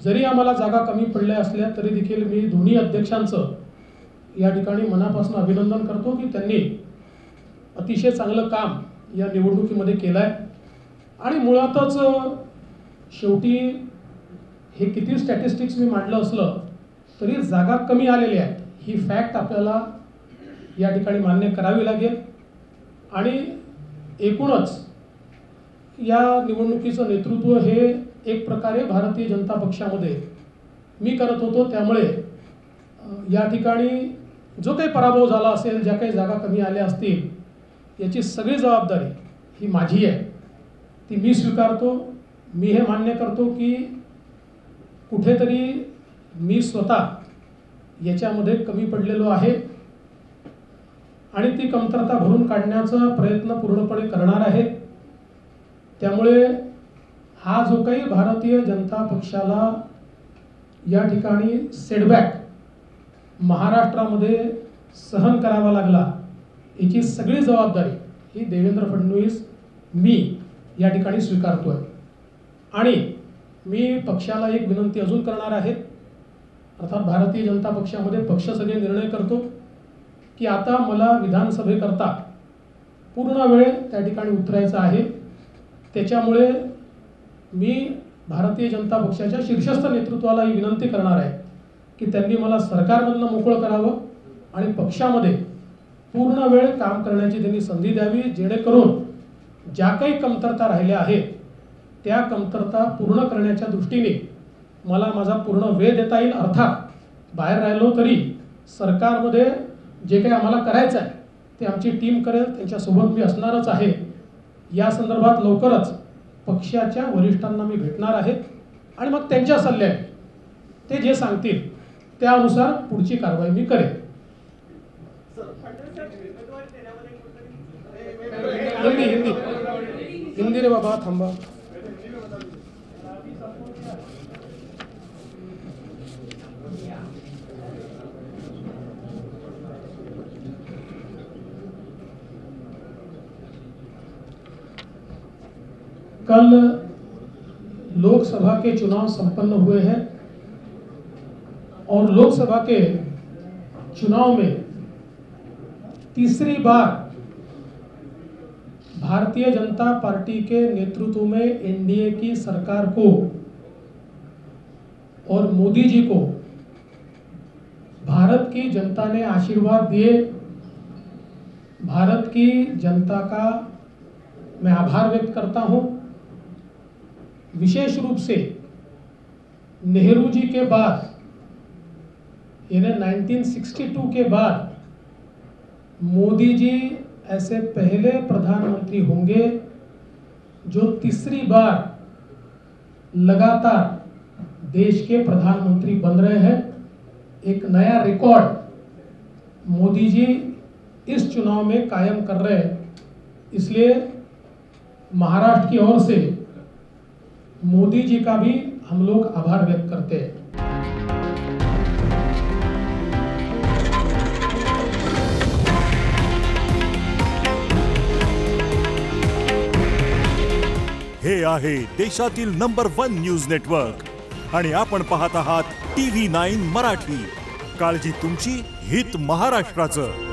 जरी आम्हाला जागा कमी पडल्या असल्या तरी देखील मी दोन्ही अध्यक्षांचं या ठिकाणी मनापासून अभिनंदन करतो की त्यांनी अतिशय चांगलं काम या निवडणुकीमध्ये केलं आहे। आणि मुळातच शेवटी हे किती स्टॅटिस्टिक्स मी मांडलं असलं तरी जागा कमी आलेल्या आहेत ही फॅक्ट आपल्याला या ठिकाणी मान्य करावी लागेल। आणि एकूणच या निवडणुकीचं नेतृत्व हे एक प्रकारे भारतीय जनता पक्षामध्ये मी करत होतो, त्यामुळे या ठिकाणी जो काही पराभव झाला असेल, ज्या काही जागा कमी आल्या असतील, याची सगळी जबाबदारी ही माझी आहे, ती मी स्वीकारतो। मी हे मान्य करतो की कुठेतरी मी स्वतः याच्यामध्ये कमी पडलेलो आहे आणि ती कमतरता भरून काढण्याचा प्रयत्न पूर्णपणे करणार आहे। त्यामुळे हा जो काही भारतीय जनता पक्षाला या ठिकाणी सेटबॅक महाराष्ट्रामध्ये सहन करावा लागला, याची सगळी जबाबदारी ही देवेंद्र फडणवीस मी या ठिकाणी स्वीकारतोय। आणि मी पक्षाला एक विनंती अजून करणार आहे, अर्थात भारतीय जनता पक्षामध्ये पक्ष सगळे निर्णय करतो की आता मला विधानसभेकरता पूर्ण वेळ त्या ठिकाणी उतरायचा आहे। त्याच्यामुळे मी भारतीय जनता पक्षाच्या शीर्षस्थ नेतृत्वाला ही विनंती करणार आहे की त्यांनी मला सरकारमधनं मोकळं करावं आणि पक्षामध्ये पूर्ण वेळ काम करण्याची त्यांनी संधी द्यावी, जेणेकरून ज्या काही कमतरता राहिल्या आहेत त्या कमतरता पूर्ण करण्याच्या दृष्टीने मला माझा पूर्ण वेळ देता येईल। अर्थात बाहेर राहिलो तरी सरकारमध्ये जे काही आम्हाला करायचं आहे ते आमची टीम करेल, त्यांच्यासोबत मी असणारच आहे। या संदर्भात लवकरच पक्षाच्या वरिष्ठांना मी भेटणार आहे आणि मग त्यांच्या सल्ल्याने ते जे सांगतील त्यानुसार पुढची कारवाई मी करेन। हिंदी रे बाबा, थांबा। कल लोकसभा के चुनाव संपन्न हुए हैं और लोकसभा के चुनाव में तीसरी बार भारतीय जनता पार्टी के नेतृत्व में एनडीए की सरकार को और मोदी जी को भारत की जनता ने आशीर्वाद दिए। भारत की जनता का मैं आभार व्यक्त करता हूं। विशेष रूप से नेहरू जी के बाद यानी 1962 के बाद मोदी जी ऐसे पहले प्रधानमंत्री होंगे जो तीसरी बार लगातार देश के प्रधानमंत्री बन रहे हैं। एक नया रिकॉर्ड मोदी जी इस चुनाव में कायम कर रहे हैं, इसलिए महाराष्ट्र की ओर से मोदी जी का भी हम लोग आभार व्यक्त करते हैं। हे आहे देशातील नंबर 1 न्यूज नेटवर्क आणि आपण पाहत आहात TV9 मराठी। काळजी तुमची, हित महाराष्ट्राचं।